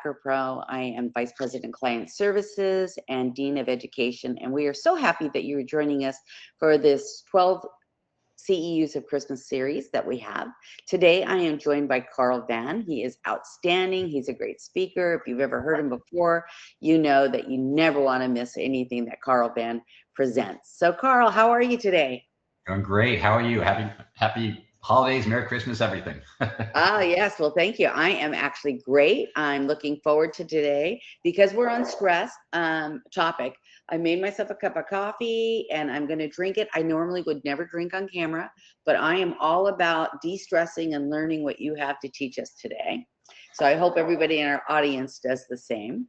Macro Pro. I am Vice President Client Services and Dean of Education, and we are so happy that you're joining us for this 12 CEUs of Christmas series that we have. Today, I am joined by Carl Van. He is outstanding. He's a great speaker. If you've ever heard him before, you know that you never want to miss anything that Carl Van presents. So, Carl, how are you today? Doing great. How are you? Happy holidays, Merry Christmas, everything. Ah, yes. Well, thank you. I am actually great. I'm looking forward to today because we're on stress topic. I made myself a cup of coffee and I'm going to drink it. I normally would never drink on camera, but I am all about de-stressing and learning what you have to teach us today. So I hope everybody in our audience does the same.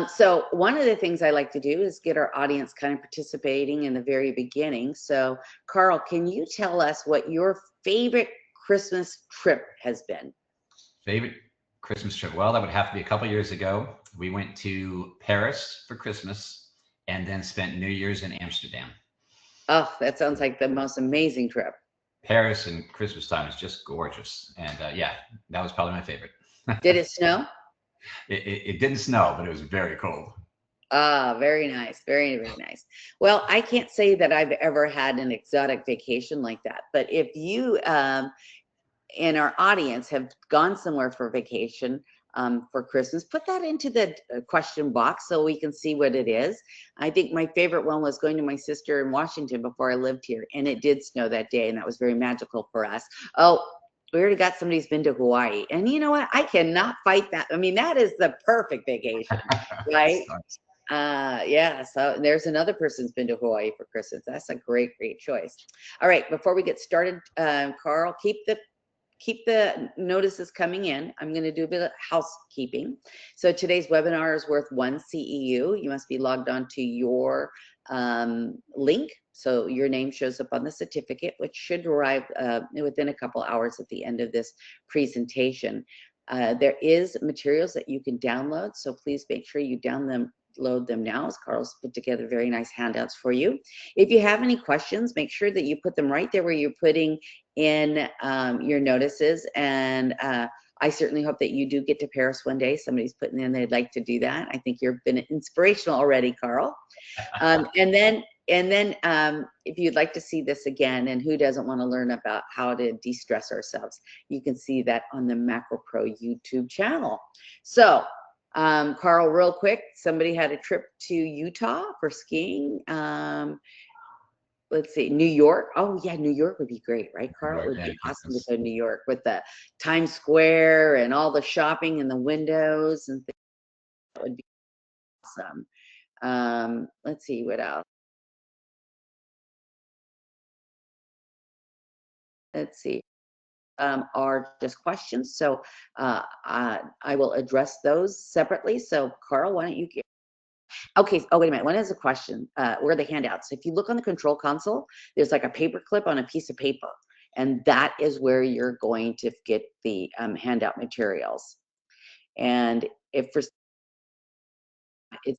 So one of the things I like to do is get our audience kind of participating in the very beginning. So Carl, can you tell us what your favorite Christmas trip has been? Favorite Christmas trip? Well, that would have to be a couple years ago. We went to Paris for Christmas and then spent New Year's in Amsterdam. Oh, that sounds like the most amazing trip. Paris and Christmas time is just gorgeous. And yeah, that was probably my favorite. Did it snow? It didn't snow, but it was very cold. Ah, very nice. Very, very nice. Well, I can't say that I've ever had an exotic vacation like that, but if you in our audience have gone somewhere for vacation for Christmas, put that into the question box so we can see what it is. I think my favorite one was going to my sister in Washington before I lived here, and it did snow that day, and that was very magical for us. Oh, we already got somebody who's been to Hawaii, and you know what? I cannot fight that. I mean, that is the perfect vacation, right? Yeah, so there's another person's been to Hawaii for Christmas. That's a great choice. All right, before we get started, Carl, keep the notices coming in. I'm going to do a bit of housekeeping. So today's webinar is worth 1 CEU. You must be logged on to your link. So your name shows up on the certificate, which should arrive within a couple hours at the end of this presentation. There is materials that you can download. So please make sure you download them now, as Carl's put together very nice handouts for you. If you have any questions, make sure that you put them right there where you're putting in your notices. And I certainly hope that you do get to Paris one day. Somebody's putting in they'd like to do that. I think you've been inspirational already, Carl. And then if you'd like to see this again, and who doesn't want to learn about how to de-stress ourselves, you can see that on the Macro Pro YouTube channel. So Carl, real quick, somebody had a trip to Utah for skiing. Let's see, New York. Oh yeah, New York would be great, right, Carl? It would be awesome to go to New York with the Times Square and all the shopping and the windows and things. That would be awesome. Let's see what else. Let's see. Are just questions, so I will address those separately. So Carl, why don't you get okay? Oh, wait a minute. One is a question. Where are the handouts? If you look on the control console, there's like a paper clip on a piece of paper, and that is where you're going to get the handout materials. And if for it's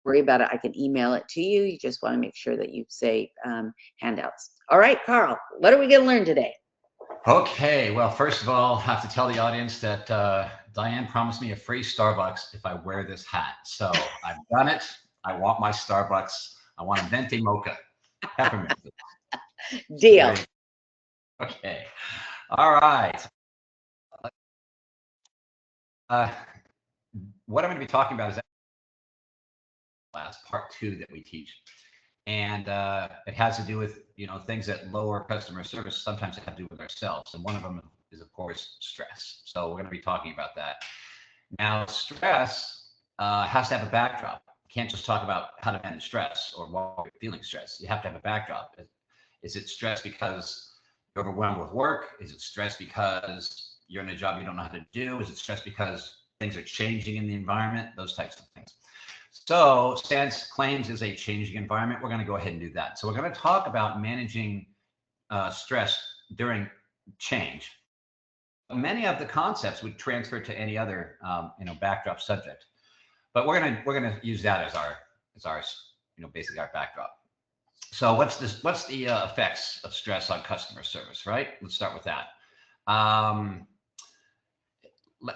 worry about it, I can email it to you. You just want to make sure that you say handouts. All right, Carl, what are we going to learn today? Okay, well, first of all, I have to tell the audience that Diann promised me a free Starbucks if I wear this hat. So I've done it. I want my Starbucks. I want a venti mocha. Peppermint. Deal. Okay. All right. What I'm going to be talking about is class part 2 that we teach. And it has to do with, things that lower customer service. Sometimes they have to do with ourselves. And one of them is, of course, stress. So we're going to be talking about that. Now, stress has to have a backdrop. You can't just talk about how to manage stress or why you're feeling stress. You have to have a backdrop. Is it stress because you're overwhelmed with work? Is it stress because you're in a job you don't know how to do? Is it stress because things are changing in the environment? Those types of things. So since claims is a changing environment, we're going to go ahead and do that. So we're going to talk about managing stress during change. Many of the concepts would transfer to any other backdrop subject, but we're going to use that as our basically our backdrop. So what's the effects of stress on customer service, right? Let's start with that.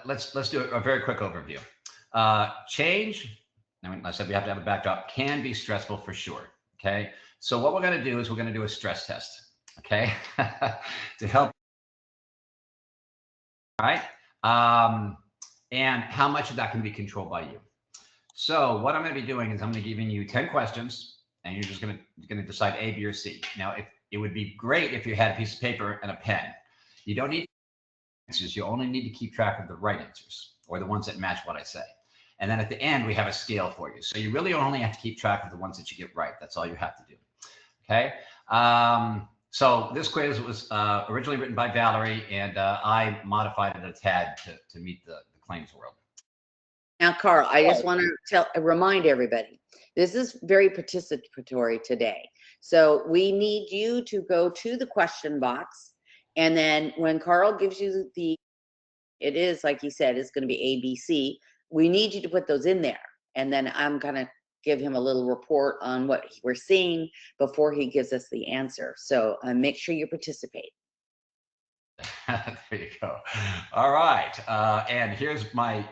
let's do a very quick overview. Change, I said we have to have a backdrop, can be stressful for sure. Okay, so what we're going to do is we're going to do a stress test. Okay, to help. All right, and how much of that can be controlled by you. So what I'm going to be doing is I'm going to be giving you 10 questions, and you're just going to decide A, B, or C. Now, if it would be great if you had a piece of paper and a pen. You don't need answers. You only need to keep track of the right answers, or the ones that match what I say. And then at the end, we have a scale for you. So you really only have to keep track of the ones that you get right. That's all you have to do. Okay. So this quiz was originally written by Valerie, and I modified it a tad to meet the claims world. Now, Carl, I just want to remind everybody, this is very participatory today. So we need you to go to the question box, and then when Carl gives you it is like he said, it's going to be A, B, C. We need you to put those in there, and then I'm going to give him a little report on what we're seeing before he gives us the answer. So make sure you participate. There you go. All right. And here's my,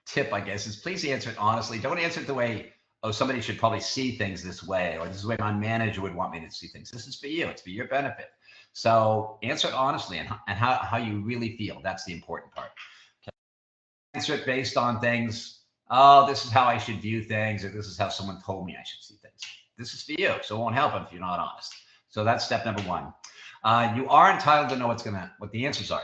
tip, I guess, is please answer it honestly. Don't answer it the way, oh, somebody should probably see things this way, or this is the way my manager would want me to see things. This is for you. It's for your benefit. So answer it honestly and how you really feel. That's the important part. Okay. Answer it based on things. Oh, this is how I should view things, or this is how someone told me I should see things. This is for you. So it won't help if you're not honest. So that's step number one. You are entitled to know what the answers are.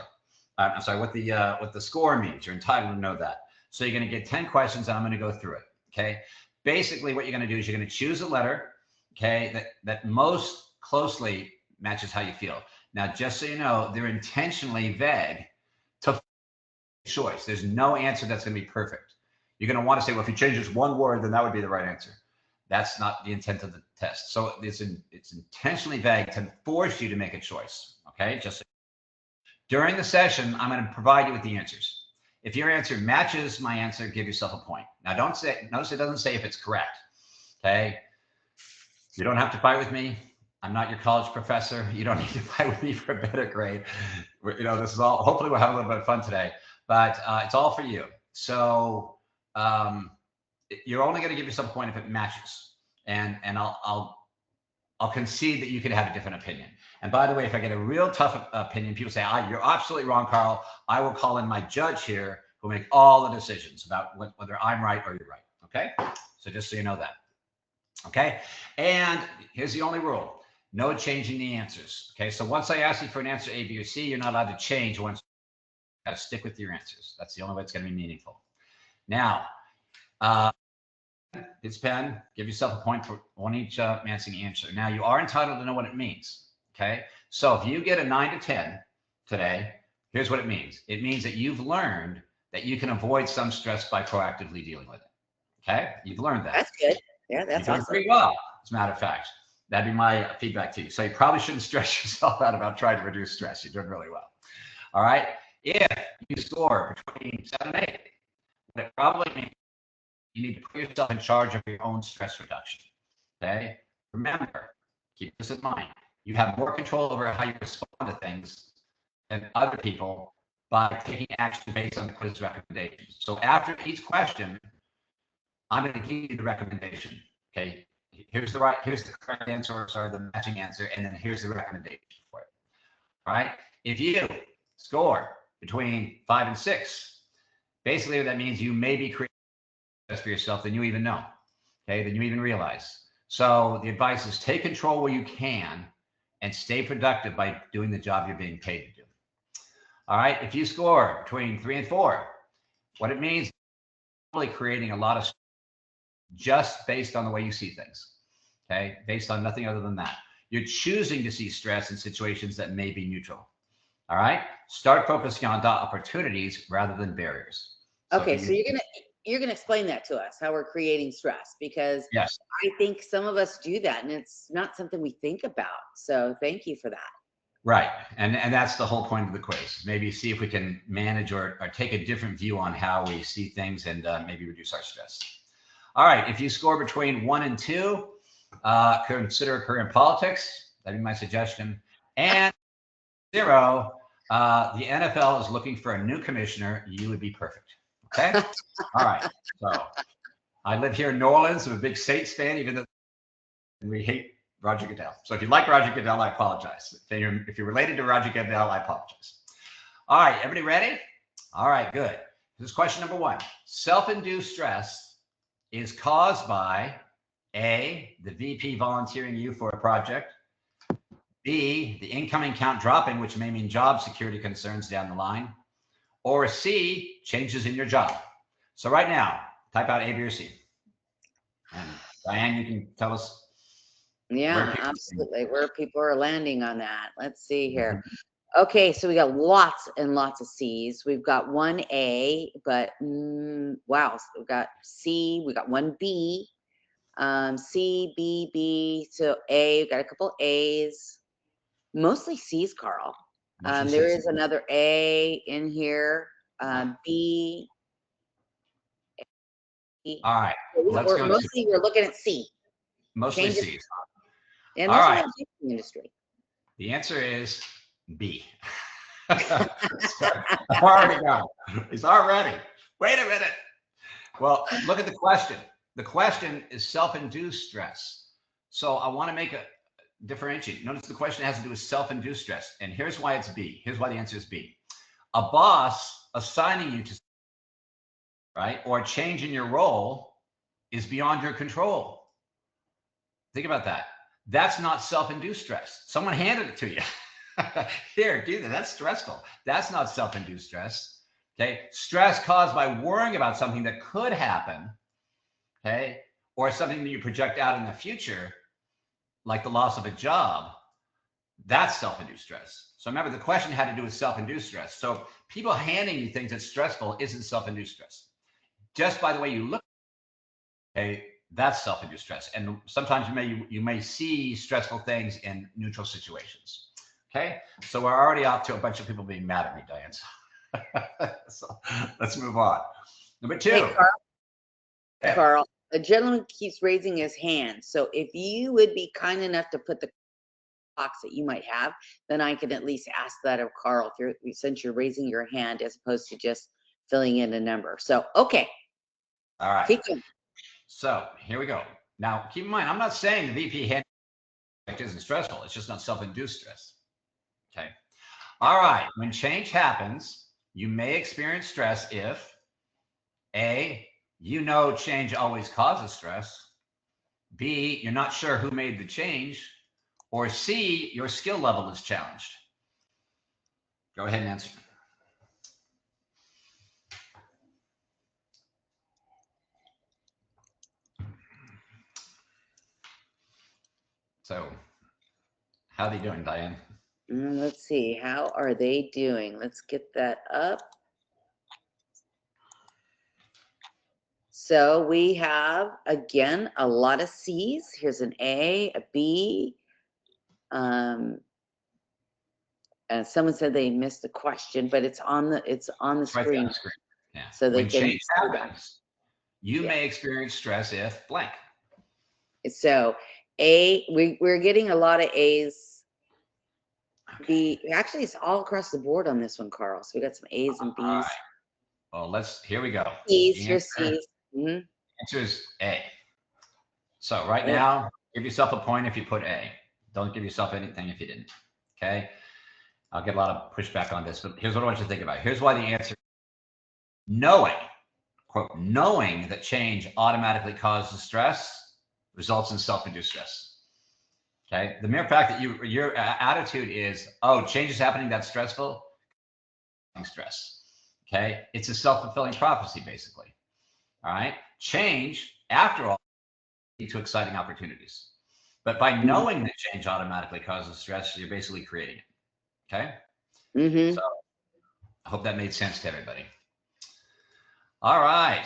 I'm sorry, what the score means. You're entitled to know that. So you're going to get 10 questions, and I'm going to go through it. Okay. Basically, what you're going to do is you're going to choose a letter, okay, that most closely matches how you feel. Now, just so you know, they're intentionally vague to choice. There's no answer that's going to be perfect. You're going to want to say, well, if you change just one word, then that would be the right answer. That's not the intent of the test. So it's intentionally vague to force you to make a choice. Okay. Just so during the session, I'm going to provide you with the answers. If your answer matches my answer, give yourself a point. Now, notice it doesn't say if it's correct. Okay. You don't have to fight with me. I'm not your college professor. You don't need to fight with me for a better grade. This is all, hopefully we'll have a little bit of fun today, but it's all for you. So you're only going to give yourself a point if it matches. And I'll concede that you could have a different opinion. And by the way, if I get a real tough opinion, people say, you're absolutely wrong, Carl. I will call in my judge here who will make all the decisions about whether I'm right or you're right. Okay. So just so you know that. Okay. And here's the only rule. No changing the answers. Okay. So once I ask you for an answer A, B, or C, you're not allowed to change once. You got to stick with your answers. That's the only way it's going to be meaningful. Now, it's pen. Give yourself a point for one each matching answer. Now, you are entitled to know what it means. Okay. So if you get a 9 to 10 today, here's what it means. It means that you've learned that you can avoid some stress by proactively dealing with it. Okay. You've learned that. That's good. Yeah, that's You're doing pretty well, as a matter of fact. That'd be my feedback to you. So you probably shouldn't stress yourself out about trying to reduce stress. You're doing really well. All right. If you score between 7 and 8, what it probably means you need to put yourself in charge of your own stress reduction. Okay. Remember, keep this in mind. You have more control over how you respond to things than other people by taking action based on the quiz recommendations. So after each question, I'm going to give you the recommendation. Okay. Here's the correct answer, or sorry, the matching answer, and then here's the recommendation for it. All right. If you score between 5 and 6, basically what that means, you may be creating stress for yourself than you even know. Okay. Than you even realize. So the advice is take control where you can and stay productive by doing the job you're being paid to do. All right. If you score between 3 and 4, what it means is probably creating a lot of stress just based on the way you see things. Okay. Based on nothing other than that. You're choosing to see stress in situations that may be neutral. All right. Start focusing on the opportunities rather than barriers. Okay. So you're gonna explain that to us, how we're creating stress, because yes, I think some of us do that and it's not something we think about. So thank you for that. Right. And that's the whole point of the quiz. Maybe see if we can manage or take a different view on how we see things and maybe reduce our stress. All right. If you score between 1 and 2, consider a career in politics. That'd be my suggestion. And 0, The NFL is looking for a new commissioner. You would be perfect. Okay. All right. So I live here in New Orleans. I'm a big Saints fan, even though we hate Roger Goodell. So if you like Roger Goodell, I apologize. If you're related to Roger Goodell, I apologize. All right. Everybody ready? All right. Good. This is question number 1. Self-induced stress is caused by A, the VP volunteering you for a project, B, the incoming count dropping, which may mean job security concerns down the line, or C, changes in your job. So right now, type out A, B, or C. And Diann, you can tell us. Yeah, absolutely. Where people are landing on that. Let's see here. Okay, so we got lots and lots of C's. We've got one A, but wow, so we've got C, we got one B, C, B, B. So A, we've got a couple A's, mostly C's, Carl. There is another A in here, B. All right, let's go. Mostly we're looking at C. Mostly C's. And all right. The industry. The answer is B. Already got it. It's already. Wait a minute. Well, look at the question. The question is self-induced stress. So I want to make a differentiate. Notice the question has to do with self-induced stress. And here's why it's B. Here's why the answer is B. A boss assigning you to, right, or a change in your role is beyond your control. Think about that. That's not self-induced stress. Someone handed it to you. Here, do that. That's stressful. That's not self-induced stress. Okay. Stress caused by worrying about something that could happen. Okay. Or something that you project out in the future, like the loss of a job. That's self-induced stress. So remember, the question had to do with self-induced stress. So people handing you things that's stressful isn't self-induced stress. Just by the way you look, okay, that's self-induced stress. And sometimes you may see stressful things in neutral situations. Okay, so we're already off to a bunch of people being mad at me, Diann. So let's move on. Number 2. Hey, Carl, a gentleman keeps raising his hand. So if you would be kind enough to put the box that you might have, then I can at least ask that of Carl, since you're raising your hand as opposed to just filling in a number. So, okay. All right. So here we go. Now, keep in mind, I'm not saying the VP hand isn't stressful. It's just not self-induced stress. Okay. All right. When change happens, you may experience stress if A, you know change always causes stress, B, you're not sure who made the change, or C, your skill level is challenged. Go ahead and answer. So, how are they doing, Diann? Let's see. How are they doing? Let's get that up. So we have, again, a lot of C's. Here's an A, a B. And someone said they missed the question, but it's on the screen. Right, screen. Yeah. So they when can change happens, you may experience stress if blank. So A, we're getting a lot of A's. Okay. B, actually, it's all across the board on this one, Carl. So we got some A's and B's. All right. Well, here we go. C's, your C's. Answer is A. So right now, give yourself a point if you put A. Don't give yourself anything if you didn't. Okay. I'll get a lot of pushback on this, but here's what I want you to think about. Here's why the answer: knowing, quote, knowing that change automatically causes stress results in self-induced stress. Okay. The mere fact that your attitude is, oh, change is happening, that's stressful. Stress. Okay. It's a self-fulfilling prophecy, basically. All right. Change, after all, leads to exciting opportunities. But by knowing that change automatically causes stress, you're basically creating it. Okay. So I hope that made sense to everybody. All right.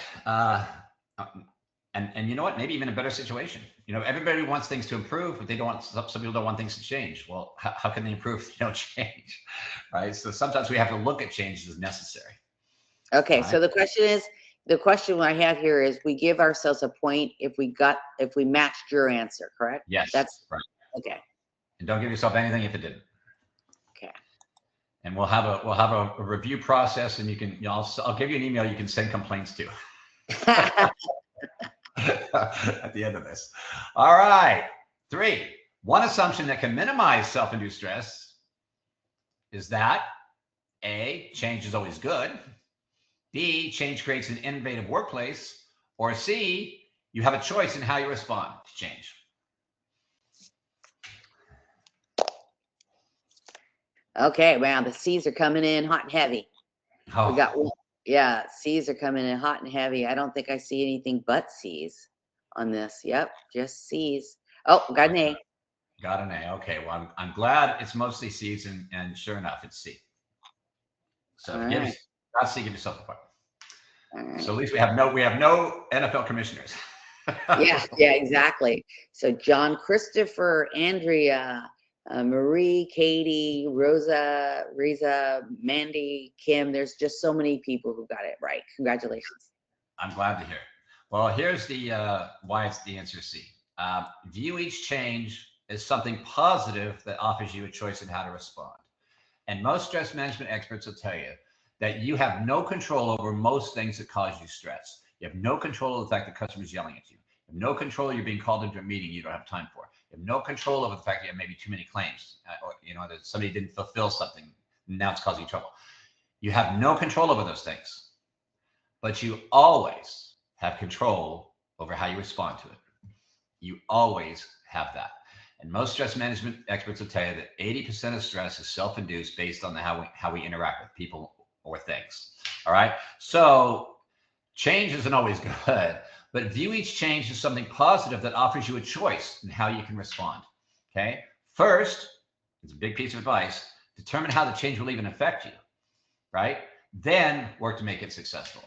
And you know what? Maybe even a better situation. You know, everybody wants things to improve, but they don't want. Some people don't want things to change. Well, how can they improve if they don't change, right? So sometimes we have to look at change as necessary. Okay. Right? So the question I have here is: we give ourselves a point if we matched your answer, correct? Yes. That's right. Okay. And don't give yourself anything if it didn't. Okay. And we'll have a review process, and you can, I'll give you an email you can send complaints to at the end of this. All right. 3, one assumption that can minimize self-induced stress is that A, change is always good. B, change creates an innovative workplace. Or C, you have a choice in how you respond to change. Okay, wow, the C's are coming in hot and heavy. Oh. We got one. Yeah, C's are coming in hot and heavy. I don't think I see anything but C's on this. Yep, just C's. Oh, got an A. Got an A. Okay, well, I'm glad it's mostly C's, and sure enough, it's C. So All give yourself a point. Right. So at least we have no NFL commissioners. Yeah, exactly. So John, Christopher, Andrea, Marie, Katie, Rosa, Riza, Mandy, Kim. There's just so many people who got it right. Congratulations. I'm glad to hear. Well, here's the why it's the answer C. View each change as something positive that offers you a choice in how to respond. And most stress management experts will tell you that you have no control over most things that cause you stress. You have no control of the fact that customers yelling at you. You have no control you're being called into a meeting you don't have time for. You have no control over the fact that you have maybe too many claims, or that somebody didn't fulfill something, and now it's causing you trouble. You have no control over those things, but you always have control over how you respond to it. You always have that. And most stress management experts will tell you that 80% of stress is self-induced based on how we interact with people or things. All right. So change isn't always good, but view each change as something positive that offers you a choice in how you can respond. Okay. First, it's a big piece of advice. Determine how the change will even affect you. Right. Then work to make it successful.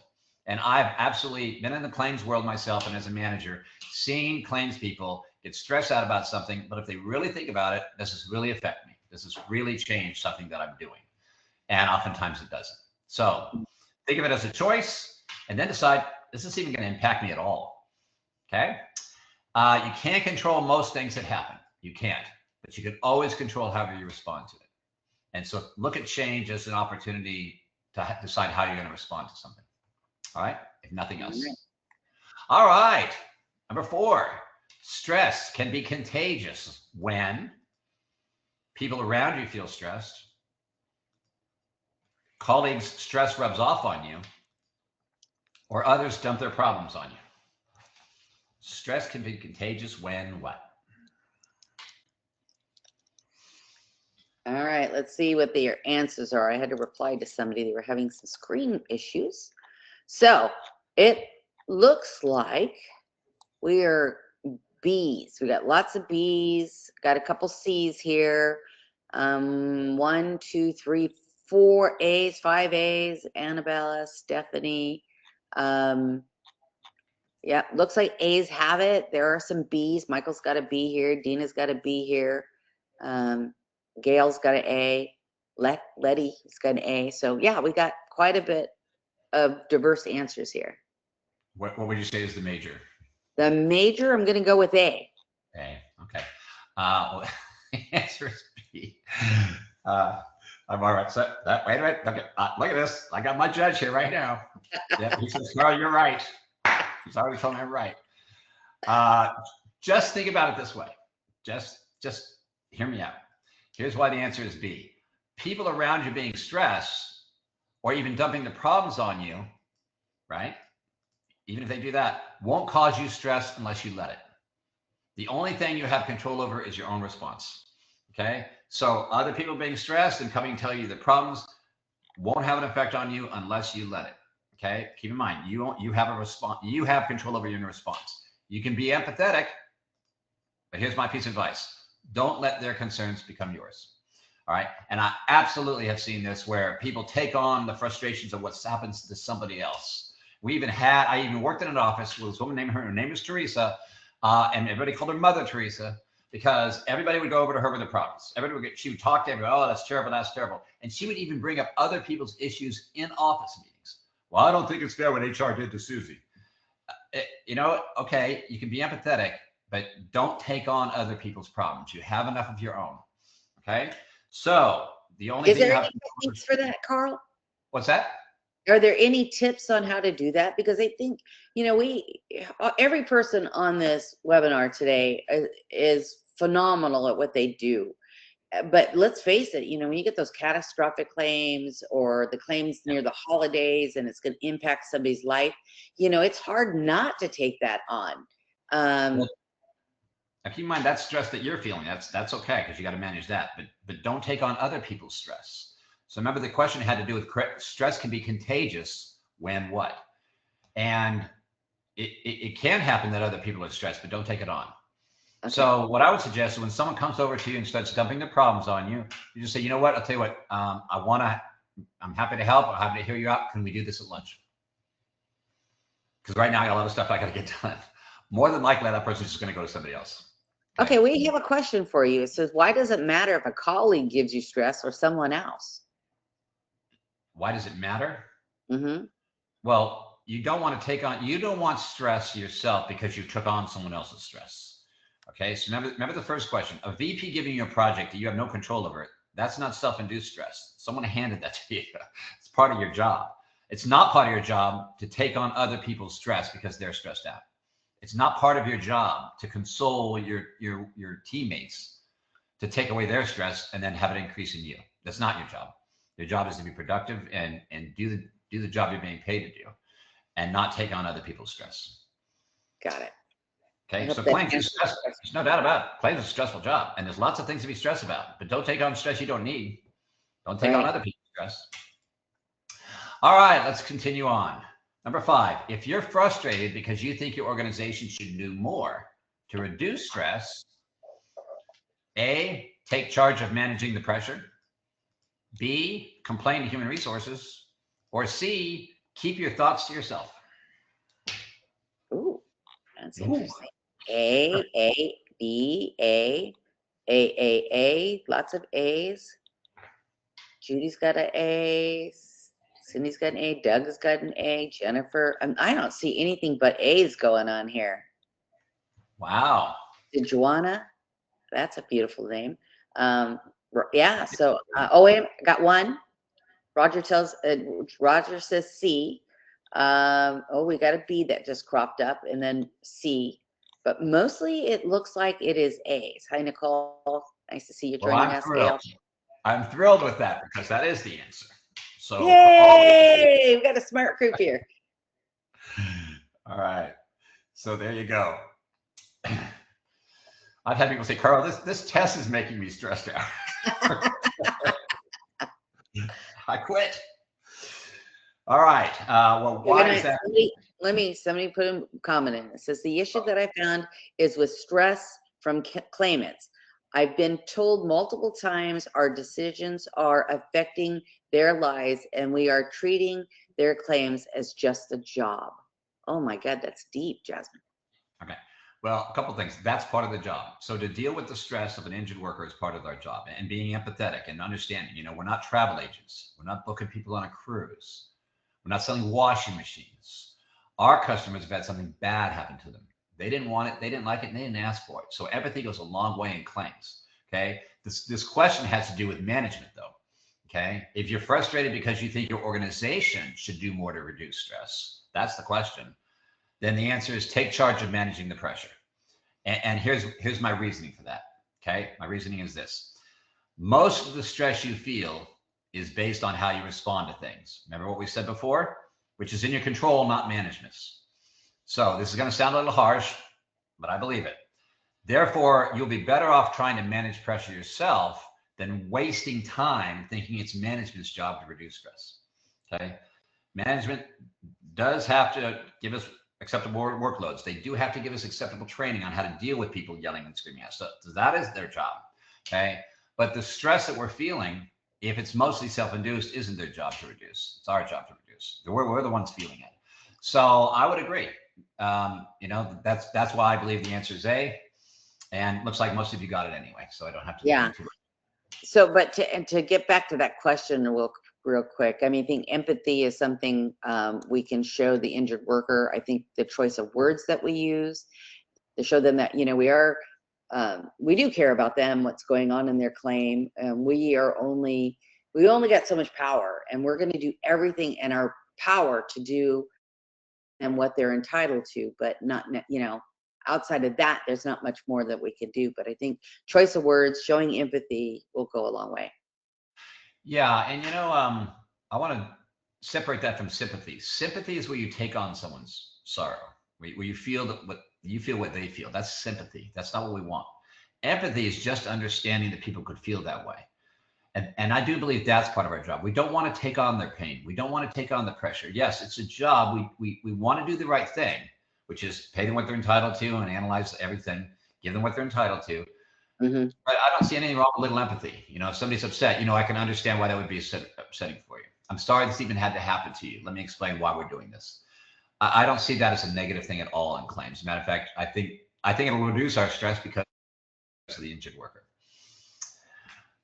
And I've absolutely been in the claims world myself, and as a manager, seen claims people get stressed out about something, but if they really think about it, this has really affected me. This has really changed something that I'm doing. And oftentimes it doesn't. So think of it as a choice, and then decide, is this even going to impact me at all? Okay. You can't control most things that happen. You can't, but you can always control however you respond to it. And so look at change as an opportunity to decide how you're going to respond to something. All right. If nothing else. All right. Number 4, stress can be contagious when people around you feel stressed, colleagues' stress rubs off on you, or others dump their problems on you. Stress can be contagious when what? All right, let's see what their answers are. I had to reply to somebody. They were having some screen issues. So it looks like we are B's. We got lots of B's, got a couple C's here. 1, 2, 3, 4 A's, 5 A's, Annabella, Stephanie. Yeah, looks like A's have it. There are some B's. Michael's got a B here. Dina's got a B here. Gail's got an A. Letty's got an A. So yeah, we got quite a bit of diverse answers here. What would you say is the major? The major, I'm going to go with A. A. Okay. Well, the answer is B. I'm all right. So wait a minute. Okay. Look at this. I got my judge here right now. Yeah, he says, "Carl, you're right." He's already told me I'm right. Just think about it this way. Just hear me out. Here's why the answer is B. People around you being stressed or even dumping the problems on you, right? Even if they do that, won't cause you stress unless you let it. The only thing you have control over is your own response. Okay. So other people being stressed and coming to tell you the problems won't have an effect on you unless you let it. Okay. Keep in mind, you have a response. You have control over your response. You can be empathetic, but here's my piece of advice. Don't let their concerns become yours. All right. And I absolutely have seen this where people take on the frustrations of what happens to somebody else. I even worked in an office with this woman her name is Teresa, and everybody called her Mother Teresa because everybody would go over to her with their problems. She would talk to everybody, oh, that's terrible, that's terrible. And she would even bring up other people's issues in office meetings. Well, I don't think it's fair what HR did to Susie. Okay, you can be empathetic, but don't take on other people's problems. You have enough of your own. Okay, so The only Is thing there you any have to do techniques for that, Carl? what's that? Are there any tips on how to do that? Because I think, every person on this webinar today is phenomenal at what they do. But let's face it, when you get those catastrophic claims or the claims Yeah. near the holidays and it's going to impact somebody's life, it's hard not to take that on. Well, keep in mind that stress that you're feeling, that's okay because you got to manage that. But don't take on other people's stress. So remember, the question had to do with stress can be contagious when what? And it can happen that other people are stressed, but don't take it on. Okay. So what I would suggest is when someone comes over to you and starts dumping their problems on you, you just say, you know what? I'll tell you what. I'm happy to help. I'm happy to hear you out. Can we do this at lunch? Because right now I got a lot of stuff I got to get done. More than likely, that person's just going to go to somebody else. Okay, we have a question for you. It says, why does it matter if a colleague gives you stress or someone else? Why does it matter? Mm-hmm. Well, you don't want stress yourself because you took on someone else's stress. Okay, so remember the first question. A VP giving you a project that you have no control over it, that's not self-induced stress. Someone handed that to you. It's part of your job. It's not part of your job to take on other people's stress because they're stressed out. It's not part of your job to console your teammates, to take away their stress and then have it increase in you. That's not your job. Your job is to be productive and do the job you're being paid to do and not take on other people's stress. Got it. Okay, so claims is stressful. There's no doubt about it. Claims is a stressful job, and there's lots of things to be stressed about, but don't take on stress you don't need. Don't take on other people's stress. All right, let's continue on. Number 5, if you're frustrated because you think your organization should do more to reduce stress, A, take charge of managing the pressure. B, complain to human resources. Or C, keep your thoughts to yourself. Ooh, that's interesting. A, B, A, lots of A's. Judy's got an A. Cindy's got an A. Doug's got an A. Jennifer, I don't see anything but A's going on here. Wow. Joanna, that's a beautiful name. Yeah, so OM got 1. Roger says C. We got a B that just cropped up, and then C. But mostly it looks like it is A's. Hi, Nicole. Nice to see you joining us, Gail. I'm thrilled with that because that is the answer. So, yay! We've got a smart group here. All right. So there you go. I've had people say, Carl, this test is making me stressed out. I quit. All right. Well, why is that? Somebody put a comment in. It says, the issue that I found is with stress from claimants. I've been told multiple times our decisions are affecting their lives and we are treating their claims as just a job. Oh my God, that's deep, Jasmine. Okay. Well, a couple of things. That's part of the job. So to deal with the stress of an injured worker is part of our job, and being empathetic and understanding, we're not travel agents. We're not booking people on a cruise. We're not selling washing machines. Our customers have had something bad happen to them. They didn't want it. They didn't like it. And they didn't ask for it. So empathy goes a long way in claims. Okay. This question has to do with management though. Okay. If you're frustrated because you think your organization should do more to reduce stress, that's the question. Then the answer is take charge of managing the pressure. And here's my reasoning for that. Okay. My reasoning is this. Most of the stress you feel is based on how you respond to things. Remember what we said before, which is in your control, not management's. So this is going to sound a little harsh, but I believe it. Therefore, you'll be better off trying to manage pressure yourself than wasting time thinking it's management's job to reduce stress. Okay. Management does have to give us acceptable workloads. They do have to give us acceptable training on how to deal with people yelling and screaming at us. So that is their job. Okay. But the stress that we're feeling, if it's mostly self-induced, isn't their job to reduce. It's our job to reduce. We're the ones feeling it. So I would agree. That's why I believe the answer is A. And looks like most of you got it anyway. So I don't have to. Yeah. So, but to get back to that question real quick, I think empathy is something we can show the injured worker. I think the choice of words that we use to show them that, we are we do care about them, what's going on in their claim. We only got so much power, and we're going to do everything in our power to do and what they're entitled to, but not, outside of that, there's not much more that we could do. But I think choice of words, showing empathy will go a long way. Yeah, and I want to separate that from sympathy. Sympathy is where you take on someone's sorrow, where you feel what they feel. That's sympathy. That's not what we want. Empathy is just understanding that people could feel that way. And I do believe that's part of our job. We don't want to take on their pain. We don't want to take on the pressure. Yes, it's a job. We want to do the right thing, which is pay them what they're entitled to and analyze everything, give them what they're entitled to. Mm-hmm. But I don't see anything wrong with a little empathy. If somebody's upset, I can understand why that would be upsetting for you. I'm sorry this even had to happen to you. Let me explain why we're doing this. I don't see that as a negative thing at all in claims. As a matter of fact, I think it'll reduce our stress because of the injured worker.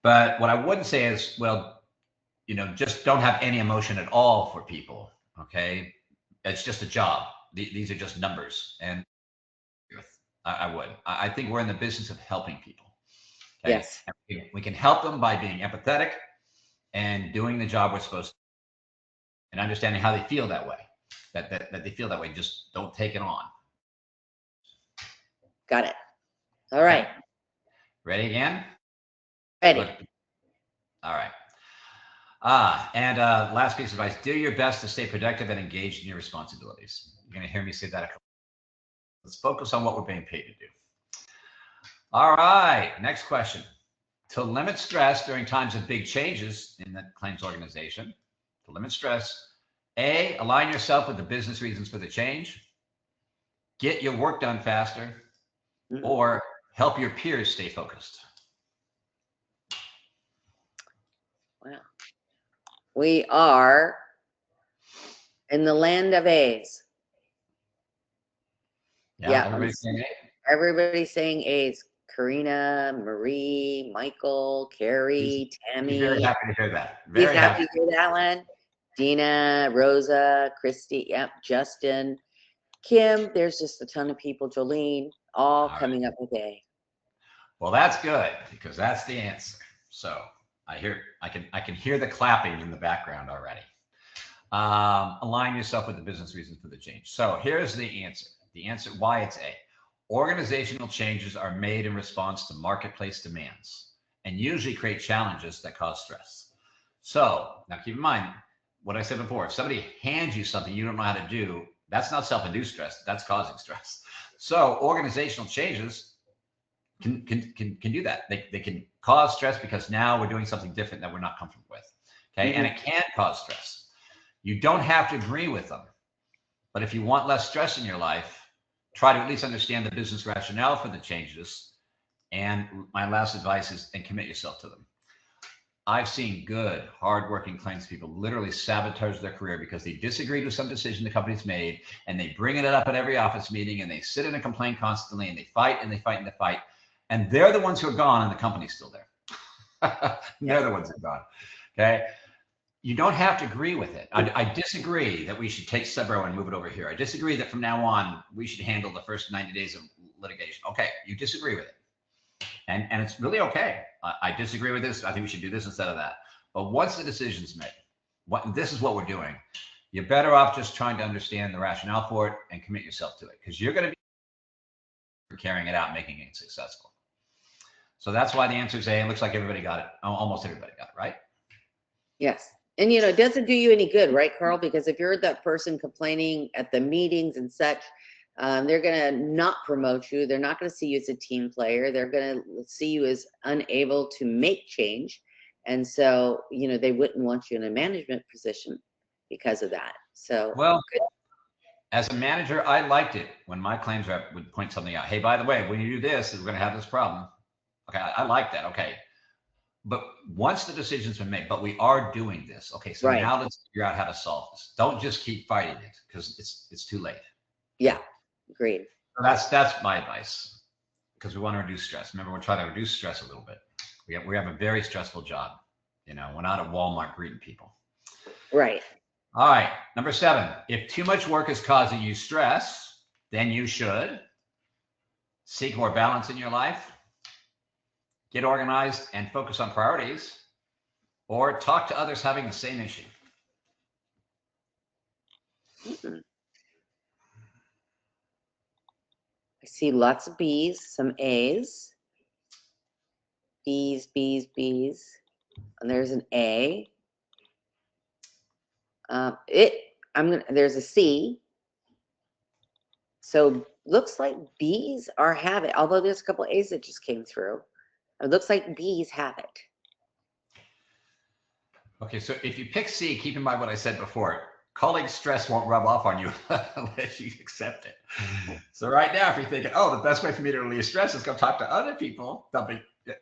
But what I wouldn't say is, well, just don't have any emotion at all for people. Okay. It's just a job. These are just numbers. And I would. I think we're in the business of helping people. Okay? Yes. And we can help them by being empathetic and doing the job we're supposed to, and understanding how they feel that way. That they feel that way. Just don't take it on. Got it. All right. Okay. Ready again? Ready. All right. And last piece of advice: do your best to stay productive and engaged in your responsibilities. You're going to hear me say that a couple. Let's focus on what we're being paid to do. All right. Next question: to limit stress during times of big changes in the claims organization. To limit stress, A, align yourself with the business reasons for the change. Get your work done faster, or help your peers stay focused. Wow. We are in the land of A's. Yeah, everybody's saying A. Everybody's saying A's. Karina, Marie, Michael, Carrie, Tammy. He's very happy to hear that. He's happy to hear that one. Dina, Rosa, Christy, yep, Justin, Kim. There's just a ton of people. Jolene, all coming up with A. Well, that's good because that's the answer. So I can hear the clapping in the background already. Align yourself with the business reasons for the change. So here's the answer. The answer why it's A. Organizational changes are made in response to marketplace demands and usually create challenges that cause stress. So now keep in mind what I said before. If somebody hands you something you don't know how to do, that's not self-induced stress. That's causing stress. So organizational changes can do that. They can cause stress because now we're doing something different that we're not comfortable with. Okay. And it can cause stress. You don't have to agree with them. But if you want less stress in your life, try to at least understand the business rationale for the changes. And my last advice is, and commit yourself to them. I've seen good, hardworking claims people literally sabotage their career because they disagreed with some decision the company's made, and they bring it up at every office meeting, and they sit in a complaint constantly, and they fight and they fight and they fight. And they're the ones who are gone, and the company's still there. They're the ones who are gone. Okay. You don't have to agree with it. I disagree that we should take Subro and move it over here. I disagree that from now on, we should handle the first 90 days of litigation. Okay, you disagree with it. And it's really okay. I disagree with this. I think we should do this instead of that. But once the decision's made, this is what we're doing, you're better off just trying to understand the rationale for it and commit yourself to it, because you're going to be carrying it out, making it successful. So that's why the answer is A. It looks like everybody got it. Almost everybody got it, right? Yes. And, it doesn't do you any good, right, Carl? Because if you're that person complaining at the meetings and such, they're going to not promote you. They're not going to see you as a team player. They're going to see you as unable to make change. And so, they wouldn't want you in a management position because of that. So, well, as a manager, I liked it when my claims rep would point something out. Hey, by the way, when you do this, we're going to have this problem. Okay, I like that. Okay. But once the decision's been made, but we are doing this. Okay, so now let's figure out how to solve this. Don't just keep fighting it because it's too late. Yeah, agreed. So that's my advice, because we want to reduce stress. Remember, we're trying to reduce stress a little bit. We have a very stressful job. We're not at Walmart greeting people. Right. All right, number 7. If too much work is causing you stress, then you should seek more balance in your life. get organized and focus on priorities, or talk to others having the same issue? I see lots of B's, some A's. B's, B's, B's. And there's an A. There's a C. So looks like B's have it, although there's a couple A's that just came through. It looks like B's have it. Okay, so if you pick C, keep in mind what I said before. Colleague stress won't rub off on you unless you accept it. So right now, if you're thinking, oh, the best way for me to release stress is go talk to other people,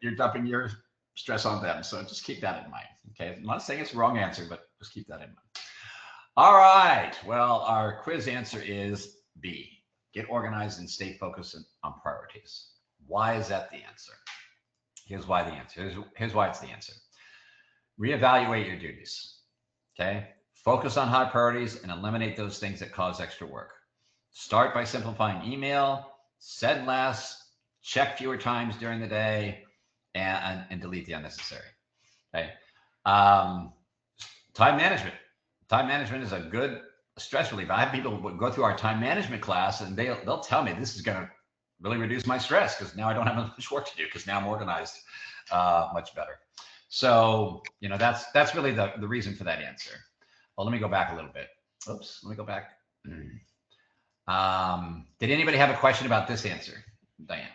you're dumping your stress on them. So just keep that in mind. Okay, I'm not saying it's the wrong answer, but just keep that in mind. All right, well, our quiz answer is B. Get organized and stay focused on priorities. Why is that the answer? Here's why the answer. Here's why it's the answer. Reevaluate your duties. Okay. Focus on high priorities and eliminate those things that cause extra work. Start by simplifying email, send less, check fewer times during the day, and delete the unnecessary. Okay. Time management. Time management is a good stress reliever. I have people go through our time management class, and they'll tell me this is going to really reduce my stress because now I don't have much work to do because now I'm organized much better. So, that's really the reason for that answer. Well, let me go back a little bit. Oops, let me go back. Did anybody have a question about this answer, Diann?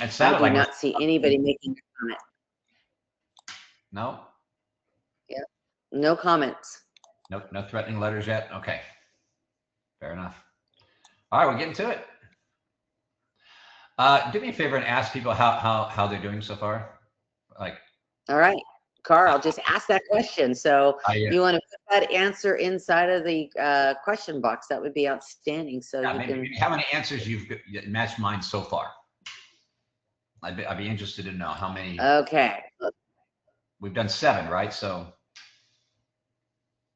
It sounded I do not see anybody making a comment. No? Yeah, no comments. Nope, no threatening letters yet? Okay, fair enough. All right, we're getting to it. Do me a favor and ask people how they're doing so far. All right, Carl, just ask that question. So if you want to put that answer inside of the question box, that would be outstanding. So maybe how many answers you've matched mine so far. I'd be interested to know how many. Okay. We've done 7, right? So.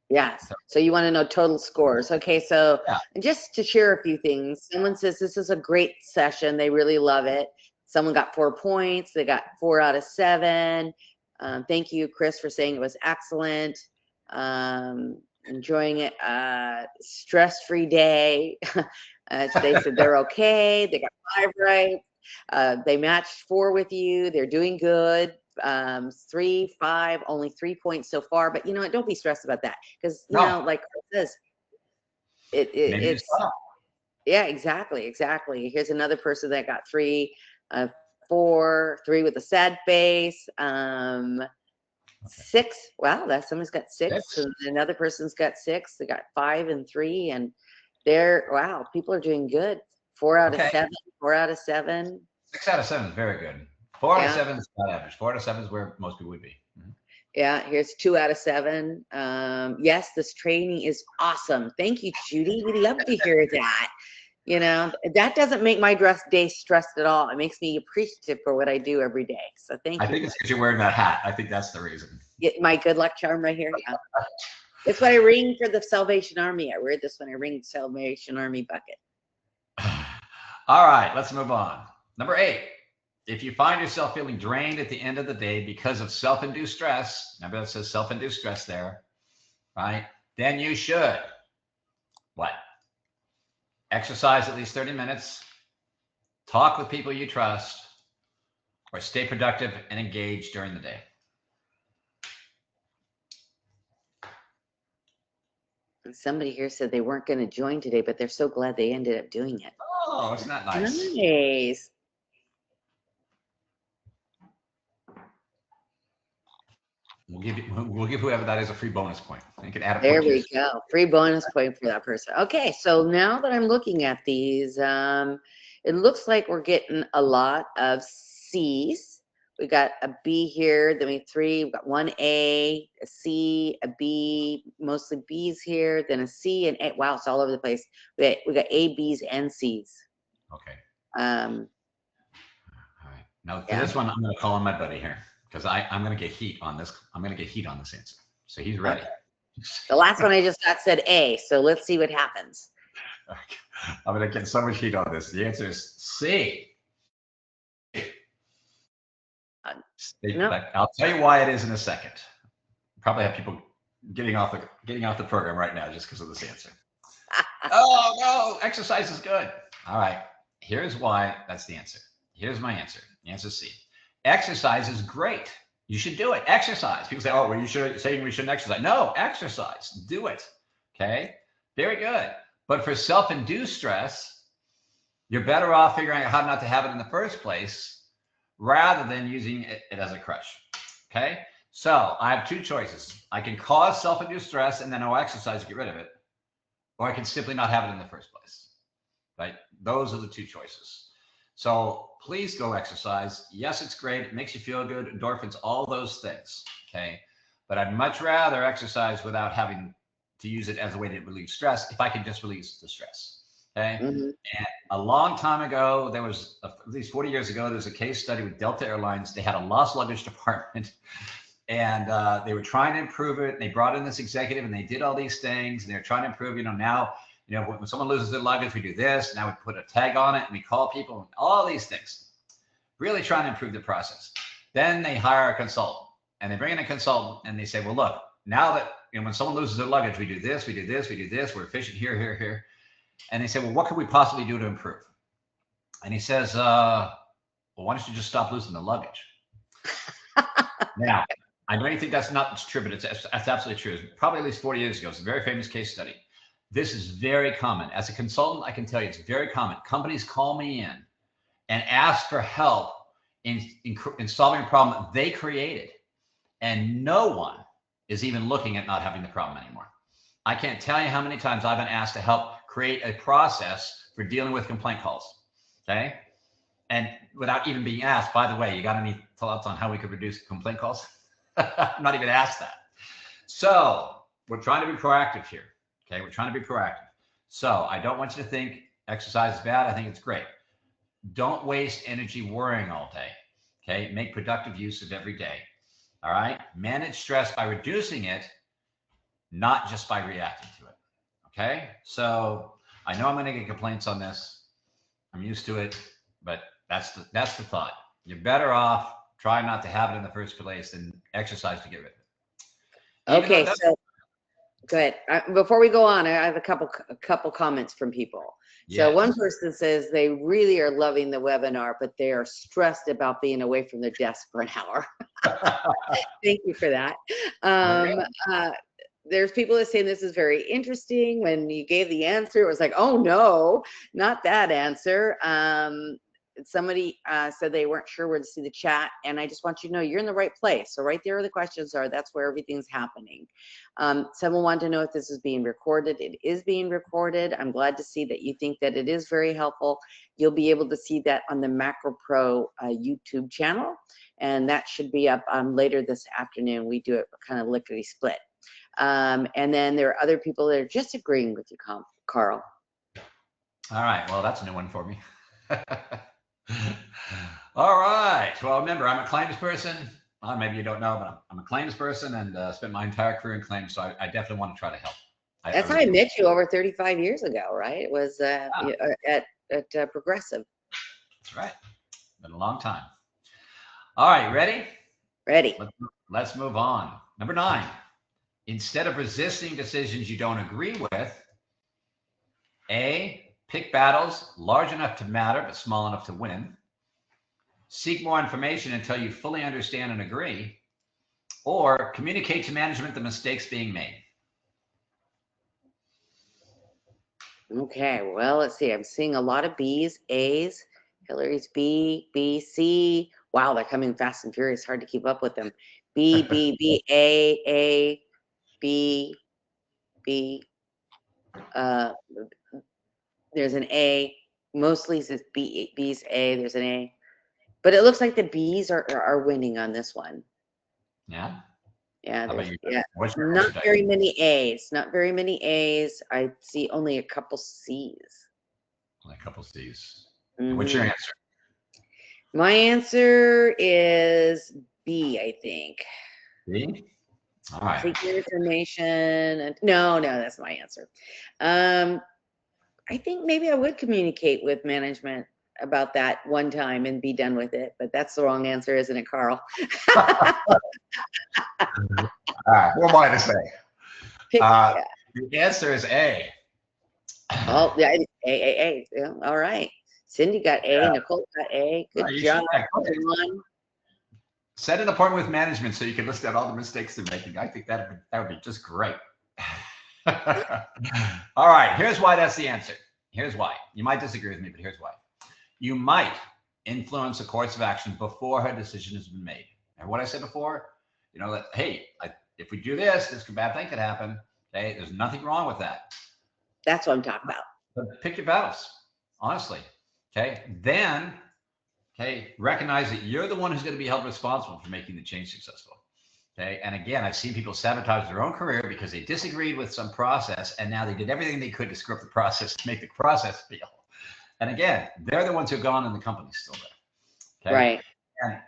Yes. So you want to know total scores. Okay. So just to share a few things, someone says this is a great session. They really love it. Someone got 4 points. They got 4 out of 7. Thank you, Chris, for saying it was excellent. Enjoying it. Stress-free day. They said they're okay. They got 5 right. They matched 4 with you. They're doing good. 3, 5, only 3 points so far. But don't be stressed about that because like Chris says, it's yeah, exactly. Here's another person that got 3, 4, 3 with a sad face. 6. Wow, someone's got 6, and another person's got 6. They got 5 and 3, and people are doing good. 4 out of 7. 4 out of 7. 6 out of 7 is very good. 4 out of 7 is about average. 4 out of 7 is where most people would be. Yeah, here's 2 out of 7. Yes, this training is awesome. Thank you, Judy. We love to hear that. That doesn't make my day stressed at all. It makes me appreciative for what I do every day. So thank you. I think it's because you're wearing that hat. I think that's the reason. My good luck charm right here. Yeah. It's what I ring for the Salvation Army. I wear this when I ring the Salvation Army bucket. All right, let's move on. Number 8. If you find yourself feeling drained at the end of the day because of self-induced stress, remember that says self-induced stress there, right? Then you should what? Exercise at least 30 minutes, talk with people you trust, or stay productive and engaged during the day. Somebody here said they weren't going to join today, but they're so glad they ended up doing it. Oh, isn't that nice? Nice. We'll give whoever that is a free bonus point. You can add a there we go. Free bonus point for that person. Okay, so now that I'm looking at these, it looks like we're getting a lot of C's. We got a B here, then we have 3. We've got 1 A, a C, a B, mostly B's here, then a C and A. Wow, it's all over the place. We got A, B's, and C's. Okay. All right. Now for this one, I'm going to call on my buddy here because I'm going to get heat on this. I'm going to get heat on this answer. So he's ready. Okay. The last one I just got said A, so let's see what happens. Okay. I'm going to get so much heat on this. The answer is C. No. I'll tell you why it is in a second. Probably have people getting off the program right now just because of this answer. Oh no, exercise is good. All right, here's why that's the answer. Here's my answer. Answer C. Exercise is great. You should do it. Exercise. People say, oh, well, you should saying we shouldn't exercise. No, exercise. Do it. Okay. Very good. But for self-induced stress, you're better off figuring out how not to have it in the first place rather than using it as a crutch. Okay. So I have two choices. I can cause self-induced stress and then I'll exercise to get rid of it, or I can simply not have it in the first place. Right? Those are the two choices. So please go exercise. Yes, it's great. It makes you feel good, endorphins, all those things. Okay. But I'd much rather exercise without having to use it as a way to relieve stress if I can just release the stress. Okay. Mm-hmm. And a long time ago, there was at least 40 years ago, there was a case study with Delta Airlines. They had a lost luggage department and they were trying to improve it. They brought in this executive and they did all these things and they're trying to improve, now, when someone loses their luggage, we do this. Now we put a tag on it and we call people and all these things, really trying to improve the process. Then they hire a consultant and they bring in a consultant and they say, well, look, now that, when someone loses their luggage, we do this, we do this, we do this. We're efficient here, here, here. And they say, well, what could we possibly do to improve? And he says, well, why don't you just stop losing the luggage? Now, I know you think that's not true, but that's absolutely true. Probably at least 40 years ago. It's a very famous case study. This is very common. As a consultant, I can tell you it's very common. Companies call me in and ask for help in solving a problem they created. And no one is even looking at not having the problem anymore. I can't tell you how many times I've been asked to help create a process for dealing with complaint calls. Okay. And without even being asked, by the way, you got any thoughts on how we could reduce complaint calls? I'm not even asked that. So we're trying to be proactive here. Okay, we're trying to be proactive. So I don't want you to think exercise is bad. I think it's great. Don't waste energy worrying all day. Okay, make productive use of every day. All right, manage stress by reducing it, not just by reacting to it. Okay, so I know I'm going to get complaints on this. I'm used to it, but that's the thought. You're better off trying not to have it in the first place than exercise to get rid of it. Okay, so go ahead. Before we go on, I have a couple comments from people. Yes. So one person says they really are loving the webinar, but they are stressed about being away from their desk for an hour. Thank you for that. There's people that say this is very interesting. When you gave the answer, it was like, oh no, not that answer. Somebody said they weren't sure where to see the chat, and I just want you to know you're in the right place. So right there where the questions are, that's where everything's happening. Someone wanted to know if this is being recorded. It is being recorded. I'm glad to see that you think that it is very helpful. You'll be able to see that on the Macro Pro YouTube channel, and that should be up later this afternoon. We do it kind of lickety split. And then there are other people that are just agreeing with you, Carl. All right, well, that's a new one for me. All right. Well, remember, I'm a claims person. Maybe you don't know, but I'm a claims person and spent my entire career in claims. So I definitely want to try to help. That's how I met you over 35 years ago, right? It was at Progressive. That's right. Been a long time. All right. Ready? Ready. Let's move on. Number 9. Instead of resisting decisions you don't agree with, A, pick battles large enough to matter, but small enough to win. Seek more information until you fully understand and agree. Or communicate to management the mistakes being made. Okay, well, let's see. I'm seeing a lot of B's, A's. Hillary's B, B, C. Wow, they're coming fast and furious. Hard to keep up with them. B, B, B, A, B, B. There's an A. Mostly it's B, B's A. There's an A. But it looks like the B's are winning on this one. Yeah. Yeah. Not very many A's. Not very many A's. I see only a couple C's. Only a couple C's. Mm-hmm. What's your answer? My answer is B, I think. B? All right. Seek your information. No, that's my answer. I think maybe I would communicate with management about that one time and be done with it. But that's the wrong answer, isn't it, Carl? All right, what am I to say? Pick, The answer is A. oh, yeah, A. Yeah, all right. Cindy got A. Yeah. Nicole got A. Good You job, should Diann. set an appointment with management so you can list out all the mistakes they're making. I think that would be just great. All right, here's why that's the answer. Here's why. You might disagree with me, but here's why. You might influence a course of action before a decision has been made. And what I said before, you know, that, hey, if we do this bad thing could happen. Okay, there's nothing wrong with that. That's what I'm talking about. But pick your battles, honestly. Okay, then, okay, recognize that you're the one who's going to be held responsible for making the change successful. Okay, and again, I've seen people sabotage their own career because they disagreed with some process, and now they did everything they could to screw up the process to make the process fail. And again, they're the ones who've gone, and the company's still there. Okay? Right.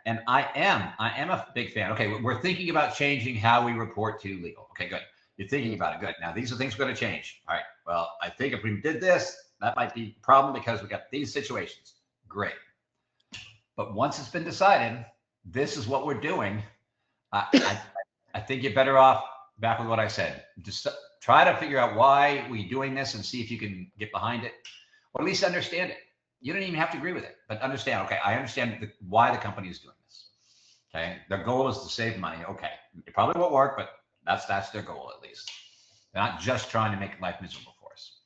And I am a big fan. Okay, we're thinking about changing how we report to legal. Okay, good. You're thinking about it. Good. Now these are things we're going to change. All right. Well, I think if we did this, that might be a problem because we got these situations. Great. But once it's been decided, this is what we're doing. I think you're better off back with what I said. Just try to figure out why we're doing this and see if you can get behind it, or at least understand it. You don't even have to agree with it, but understand, okay, I understand why the company is doing this. Okay, their goal is to save money. Okay, it probably won't work, but that's their goal at least. They're not just trying to make life miserable for us.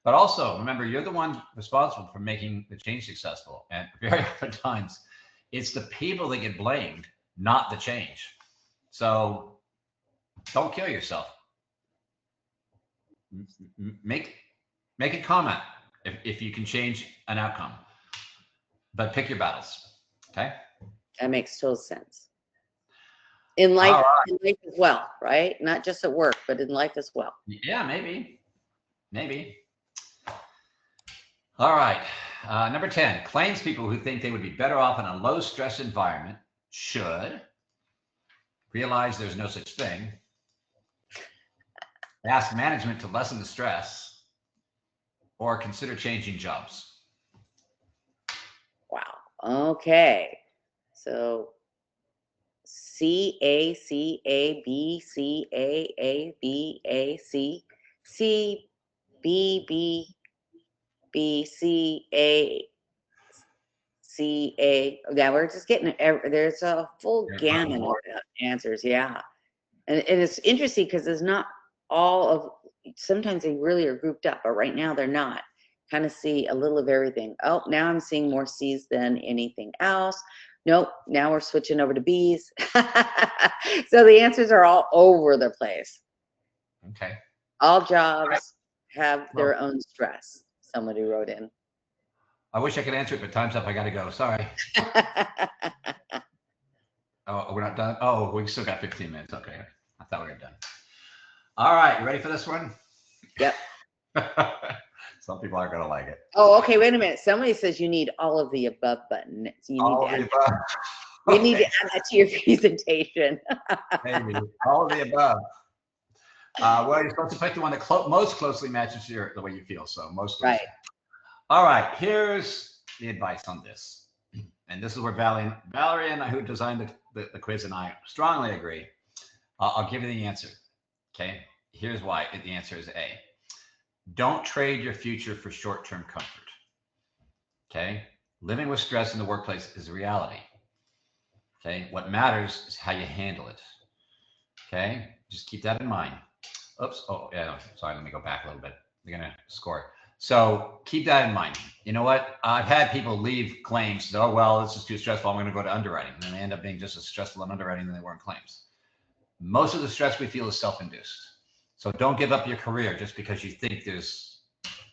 But also, remember, you're the one responsible for making the change successful. And very often times, it's the people that get blamed, not the change. So don't kill yourself. Make a comment if you can change an outcome, but pick your battles. Okay. That makes total sense. In life, in life as well, right? Not just at work, but in life as well. Yeah, maybe. All right. Number 10, claims people who think they would be better off in a low stress environment should realize there's no such thing, ask management to lessen the stress, or consider changing jobs. Wow. Okay. So CACABCAABBCACA. Yeah, we're just getting there's a full gamut of answers. Yeah. And it's interesting because it's not all of, sometimes they really are grouped up, but right now they're not. Kind of see a little of everything. Oh, now I'm seeing more C's than anything else. Nope, now we're switching over to B's. So the answers are all over the place. Okay. All jobs have their own stress. Somebody wrote in. I wish I could answer it, but time's up. I got to go. Sorry. Oh, we're not done? Oh, we still got 15 minutes. Okay. I thought we were done. All right. You ready for this one? Yep. Some people aren't going to like it. Oh, okay. Wait a minute. Somebody says you need all of the above button. So you all need of the above. You need to add that to your presentation. Maybe. All of the above. Well, you're supposed to pick the one that most closely matches the way you feel. So most closely. Right. All right. Here's the advice on this. And this is where Valerie and I, who designed the quiz, and I strongly agree. I'll give you the answer. Okay. Here's why. The answer is A. Don't trade your future for short-term comfort. Okay. Living with stress in the workplace is a reality. Okay. What matters is how you handle it. Okay. Just keep that in mind. Oops. Oh, yeah. Sorry. Let me go back a little bit. They're going to score. So keep that in mind. You know what? I've had people leave claims. Oh, well, this is too stressful. I'm going to go to underwriting. And they end up being just as stressful in underwriting than they were in claims. Most of the stress we feel is self-induced. So don't give up your career just because you think there's,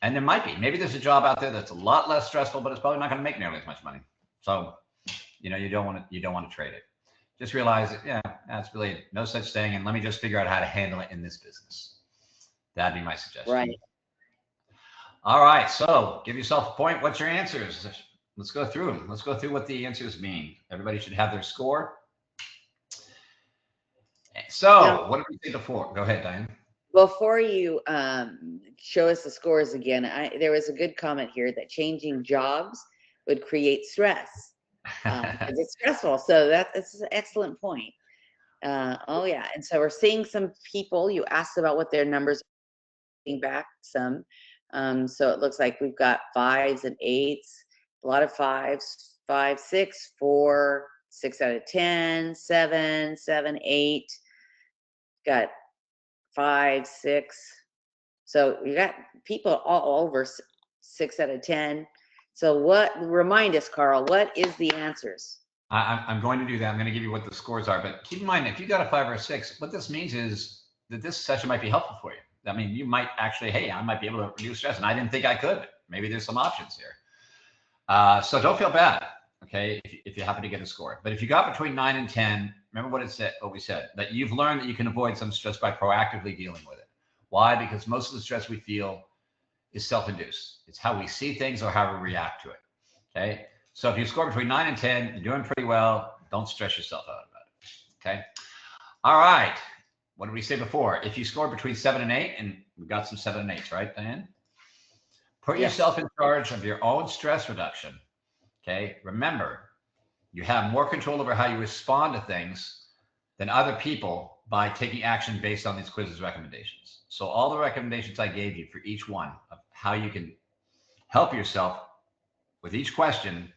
and there might be, maybe there's a job out there that's a lot less stressful, but it's probably not going to make nearly as much money. So, you know, you don't want to trade it. Just realize that, yeah, that's really no such thing. And let me just figure out how to handle it in this business. That'd be my suggestion. Right. All right. So give yourself a point. What's your answers? Let's go through them. Let's go through what the answers mean. Everybody should have their score. So what did we say before? Go ahead, Diann. Before you show us the scores again, there was a good comment here that changing jobs would create stress because it's stressful. So that's an excellent point. Oh yeah, and so we're seeing some people. You asked about what their numbers are getting back some. So it looks like we've got 5s and 8s, a lot of 5s, 5, 6, 4, 6 out of 10, 7, 7, 8. Got 5, 6. So you got people all over 6 out of 10. So remind us, Carl, what is the answers? I'm going to do that. I'm going to give you what the scores are, but keep in mind, if you got a 5 or a 6, what this means is that this session might be helpful for you. I mean, you might actually, hey, I might be able to reduce stress, and I didn't think I could. Maybe there's some options here. So don't feel bad, okay, if you happen to get a score. But if you got between 9 and 10, remember what we said, that you've learned that you can avoid some stress by proactively dealing with it. Why? Because most of the stress we feel is self-induced. It's how we see things or how we react to it, okay? So if you score between 9 and 10, you're doing pretty well. Don't stress yourself out about it, okay? All right. What did we say before? If you score between 7 and 8, and we've got some 7 and 8s, right, Diann? Put yourself in charge of your own stress reduction, okay? Remember, you have more control over how you respond to things than other people by taking action based on these quizzes recommendations. So all the recommendations I gave you for each one of how you can help yourself with each question,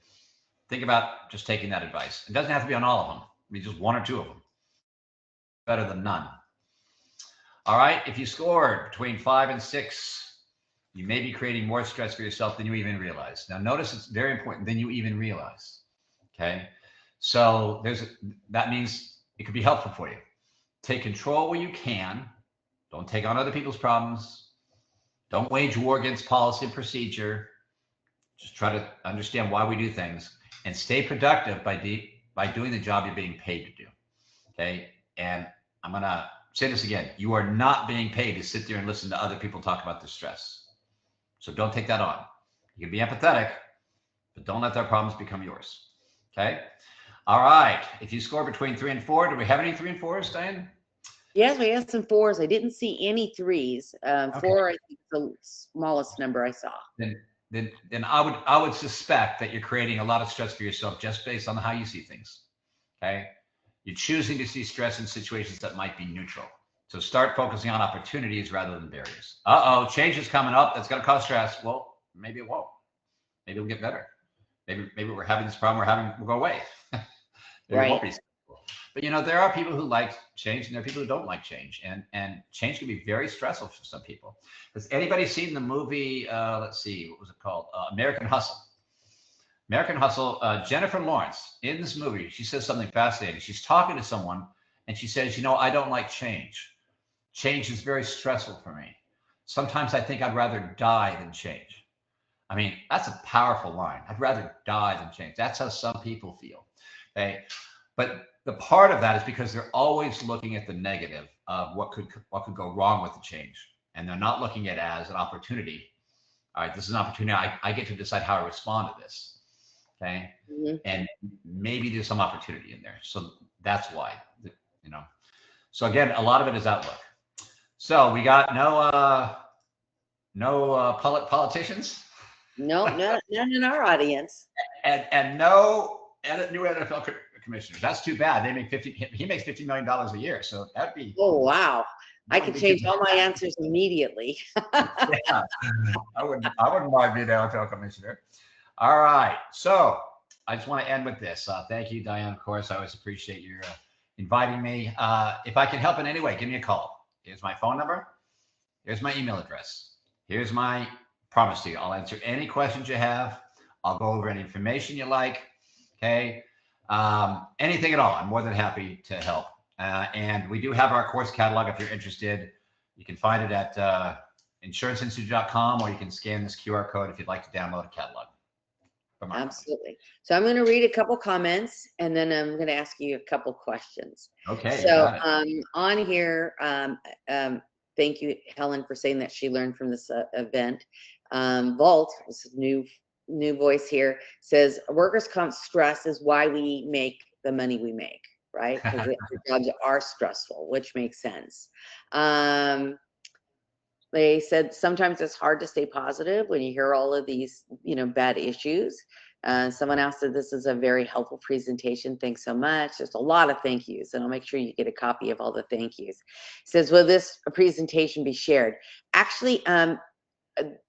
think about just taking that advice. It doesn't have to be on all of them. I mean, just 1 or 2 of them. Better than none. All right. If you scored between 5 and 6, you may be creating more stress for yourself than you even realize. Now, notice it's very important than you even realize. Okay. So that means it could be helpful for you. Take control where you can. Don't take on other people's problems. Don't wage war against policy and procedure. Just try to understand why we do things and stay productive by doing the job you're being paid to do. Okay. And I'm going to say this again. You are not being paid to sit there and listen to other people talk about their stress. So don't take that on. You can be empathetic, but don't let their problems become yours. Okay. All right. If you score between 3 and 4, do we have any 3 and 4s, Diann? Yes, we had some 4s. I didn't see any 3s. Okay. 4, I think, is the smallest number I saw. Then I would suspect that you're creating a lot of stress for yourself just based on how you see things. Okay. You're choosing to see stress in situations that might be neutral. So start focusing on opportunities rather than barriers. Change is coming up. That's going to cause stress. Well, maybe it won't. Maybe it'll get better. Maybe we're having this problem will go away. Maybe Right. It won't be. But there are people who like change and there are people who don't like change. And change can be very stressful for some people. Has anybody seen the movie, let's see, what was it called? American Hustle. American Hustle, Jennifer Lawrence, in this movie, she says something fascinating. She's talking to someone and she says, I don't like change. Change is very stressful for me. Sometimes I think I'd rather die than change. I mean, that's a powerful line. I'd rather die than change. That's how some people feel. Okay. But the part of that is because they're always looking at the negative of what could go wrong with the change. And they're not looking at it as an opportunity. All right, this is an opportunity. I get to decide how I respond to this. Okay. Mm-hmm. And maybe there's some opportunity in there. So that's why, So again, a lot of it is outlook. So we got no politicians. No, none in our audience. And no new NFL commissioners. That's too bad. He makes $50 million a year. So that'd be. Oh, wow. I could change all my answers immediately. Yeah, I wouldn't mind being an NFL commissioner. All right. So I just want to end with this. Thank you, Diann. Of course, I always appreciate your inviting me. If I can help in any way, give me a call. Here's my phone number. Here's my email address. Here's my promise to you. I'll answer any questions you have. I'll go over any information you like. Okay. Anything at all. I'm more than happy to help. And we do have our course catalog. If you're interested, you can find it at insuranceinstitute.com, or you can scan this QR code if you'd like to download a catalog. Absolutely. So I'm going to read a couple comments and then I'm going to ask you a couple questions. Okay. So on here, thank you, Helen, for saying that she learned from this event. Vault, this is new voice here, says workers' comp stress is why we make the money we make, right? Because the jobs are stressful, which makes sense. They said sometimes it's hard to stay positive when you hear all of these, bad issues. Someone else said this is a very helpful presentation. Thanks so much. There's a lot of thank yous, and I'll make sure you get a copy of all the thank yous. It says, will this presentation be shared? Actually,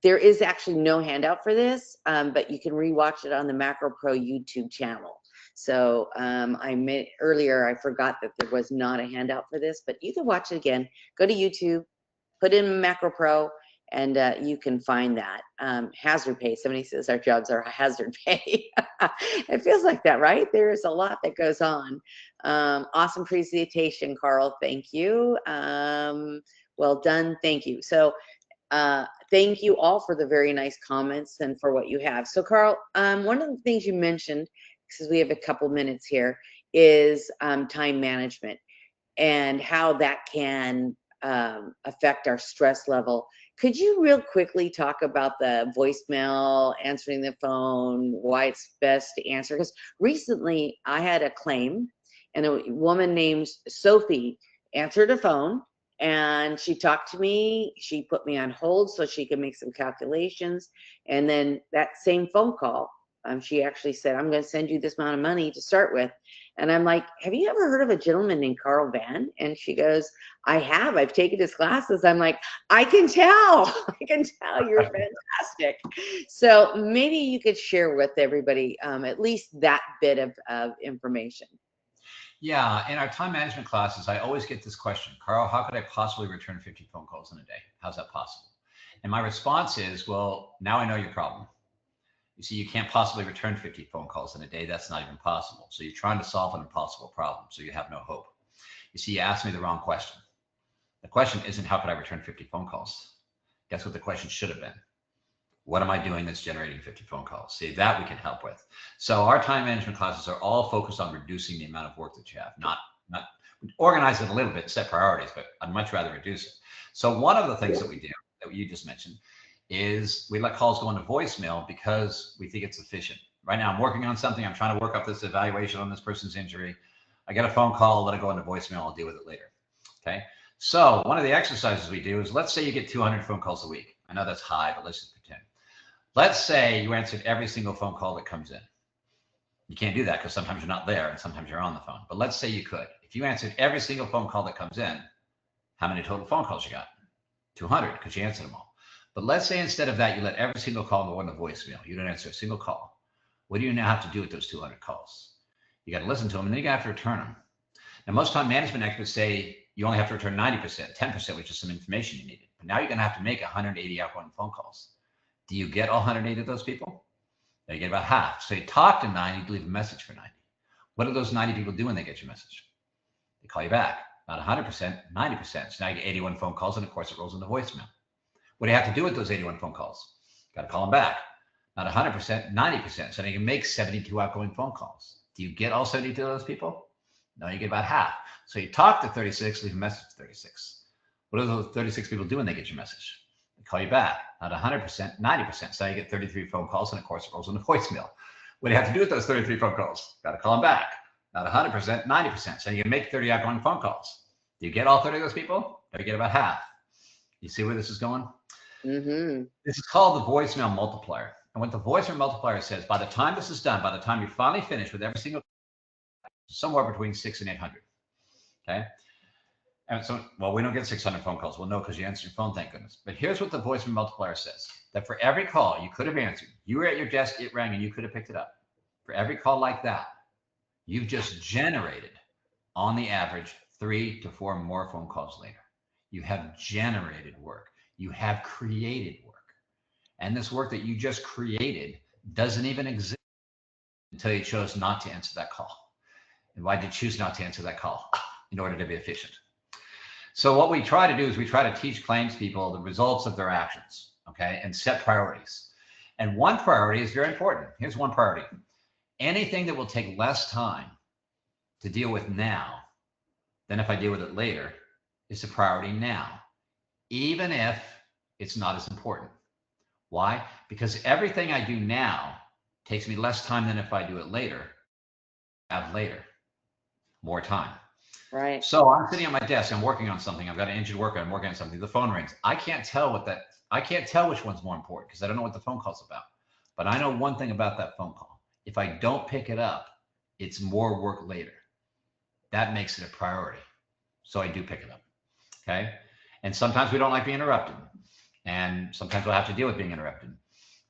there is actually no handout for this, but you can rewatch it on the Macro Pro YouTube channel. So earlier, I forgot that there was not a handout for this, but you can watch it again. Go to YouTube, put in Macro Pro, and you can find that. Hazard pay. Somebody says our jobs are hazard pay. It feels like that, right? There's a lot that goes on. Awesome presentation, Carl. Thank you. Well done. Thank you. So thank you all for the very nice comments and for what you have. So Carl, one of the things you mentioned, because we have a couple minutes here, is time management and how that can affect our stress level. Could you real quickly talk about the voicemail, answering the phone, why it's best to answer? Because recently I had a claim and a woman named Sophie answered a phone and she talked to me. She put me on hold so she could make some calculations. And then that same phone call, she actually said, I'm going to send you this amount of money to start with. And I'm like, have you ever heard of a gentleman named Carl Van? And she goes, I have. I've taken his classes. I'm like, I can tell. I can tell you're fantastic. So maybe you could share with everybody at least that bit of information. Yeah, in our time management classes, I always get this question, Carl, how could I possibly return 50 phone calls in a day? How's that possible? And my response is, well, now I know your problem. You see, you can't possibly return 50 phone calls in a day. That's not even possible. So you're trying to solve an impossible problem. So you have no hope. You see, you asked me the wrong question. The question isn't how could I return 50 phone calls? Guess what the question should have been? What am I doing that's generating 50 phone calls? See, that we can help with. So our time management classes are all focused on reducing the amount of work that you have, not organize it a little bit, set priorities, but I'd much rather reduce it. So one of the things that we do, that you just mentioned, is we let calls go into voicemail because we think it's efficient. Right now, I'm working on something. I'm trying to work up this evaluation on this person's injury. I get a phone call, let it go into voicemail. I'll deal with it later. Okay. So one of the exercises we do is, let's say you get 200 phone calls a week. I know that's high, but let's just pretend. Let's say you answered every single phone call that comes in. You can't do that because sometimes you're not there and sometimes you're on the phone. But let's say you could. If you answered every single phone call that comes in, how many total phone calls you got? 200, because you answered them all. But let's say instead of that, you let every single call go into voicemail. You don't answer a single call. What do you now have to do with those 200 calls? You got to listen to them, and then you have to return them. Now, most time management experts say you only have to return 90%, 10%, which is some information you needed. But now you're going to have to make 180 outgoing phone calls. Do you get all 180 of those people? No, you get about half. So you talk to 90, you leave a message for 90. What do those 90 people do when they get your message? They call you back. Not 100%, 90%. So now you get 81 phone calls, and of course it rolls into voicemail. What do you have to do with those 81 phone calls? Got to call them back. Not 100%, 90%. So now you can make 72 outgoing phone calls. Do you get all 72 of those people? No, you get about half. So you talk to 36, leave a message to 36. What do those 36 people do when they get your message? They call you back. Not 100%, 90%. So now you get 33 phone calls, and of course it rolls into voicemail. What do you have to do with those 33 phone calls? Got to call them back. Not 100%, 90%. So you can make 30 outgoing phone calls. Do you get all 30 of those people? Or you get about half? You see where this is going? Mm-hmm. This is called the voicemail multiplier. And what the voicemail multiplier says, by the time this is done, by the time you finally finish with every single, somewhere between 600 and 800. Okay. And so, well, we don't get 600 phone calls. Well, no, because you answered your phone, thank goodness. But here's what the voicemail multiplier says, that for every call you could have answered, you were at your desk, it rang, and you could have picked it up. For every call like that, you've just generated, on the average, 3 to 4 more phone calls later. You have generated work. You have created work. And this work that you just created doesn't even exist until you chose not to answer that call. And why did you choose not to answer that call? In order to be efficient. So what we try to do is we try to teach claims people the results of their actions, okay, and set priorities. And one priority is very important. Here's one priority. Anything that will take less time to deal with now than if I deal with it later is a priority now, even if it's not as important. Why? Because everything I do now takes me less time than if I do it later. I have later more time. Right. So I'm sitting at my desk, I'm working on something, I've got an injured worker, I'm working on something, the phone rings. I can't tell which one's more important because I don't know what the phone call's about. But I know one thing about that phone call. If I don't pick it up, it's more work later. That makes it a priority. So I do pick it up. Okay. And sometimes we don't like being interrupted. And sometimes we'll have to deal with being interrupted.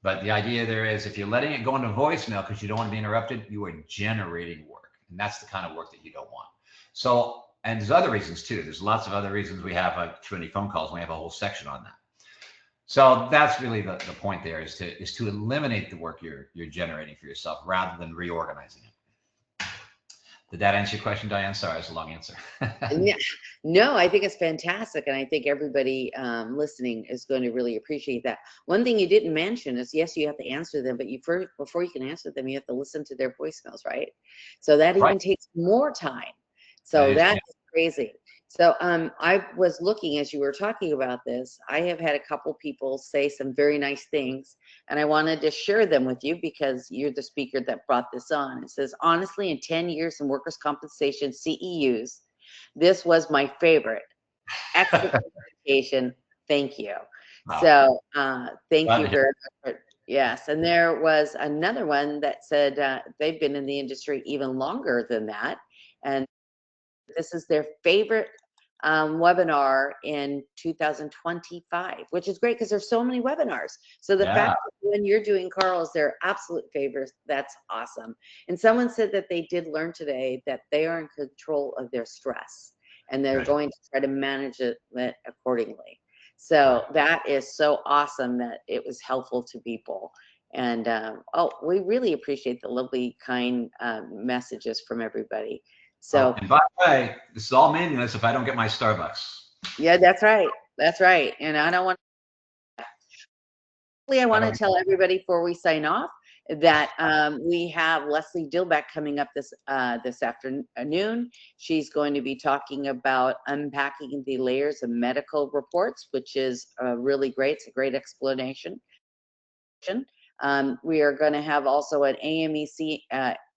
But the idea there is if you're letting it go into voicemail because you don't want to be interrupted, you are generating work. And that's the kind of work that you don't want. So, and there's other reasons too. There's lots of other reasons we have too many phone calls. And we have a whole section on that. So that's really the point there is to eliminate the work you're generating for yourself rather than reorganizing it. Did that answer your question, Diann? Sorry, it's a long answer. Yeah, no, I think it's fantastic, and I think everybody listening is going to really appreciate that. One thing you didn't mention is, yes, you have to answer them, but you first, before you can answer them, you have to listen to their voicemails, right? So that Right. even takes more time. That So is, that's yeah. crazy. So I was looking as you were talking about this. I have had a couple people say some very nice things, and I wanted to share them with you because you're the speaker that brought this on. It says, honestly, in 10 years in workers' compensation CEUs, this was my favorite. Excellent presentation. Thank you. Wow. So thank Glad to you hear. very much. Yes, and there was another one that said they've been in the industry even longer than that, and this is their favorite webinar in 2025, which is great because there's so many webinars. So the Yeah. fact that when you're doing Carl's their absolute favorites, that's awesome. And someone said that they did learn today that they are in control of their stress and they're Good. going to try to manage it accordingly. So that is so awesome that it was helpful to people. And oh, we really appreciate the lovely, kind messages from everybody. Oh, So and by the way, this is all meaningless if I don't get my Starbucks. yeah, that's right. That's right. And I don't want I I want to don't. tell everybody before we sign off that we have Leslie Dillback coming up this afternoon. She's going to be talking about unpacking the layers of medical reports, which is really great. It's a great explanation. We are going to have also an AMEC,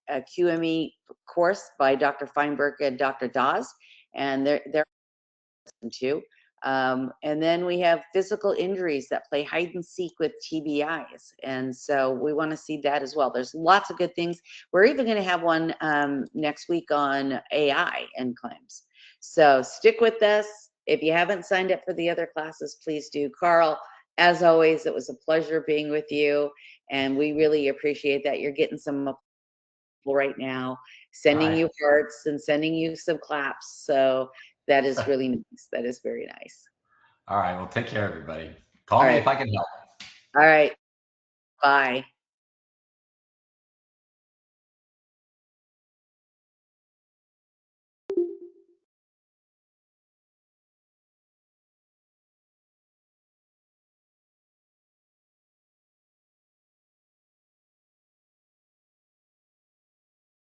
a QME course by Dr. Feinberg and Dr. Dawes, and they're to. And then we have physical injuries that play hide and seek with TBIs. And so we want to see that as well. There's lots of good things. We're even going to have one next week on AI and claims. So stick with us. If you haven't signed up for the other classes, please do. Carl, as always, it was a pleasure being with you. And we really appreciate that. You're getting some right now, All sending right. you hearts and sending you some claps. So that is really nice. That is very nice. All right. Well, take care, everybody. Call All me right. if I can help. All right. Bye.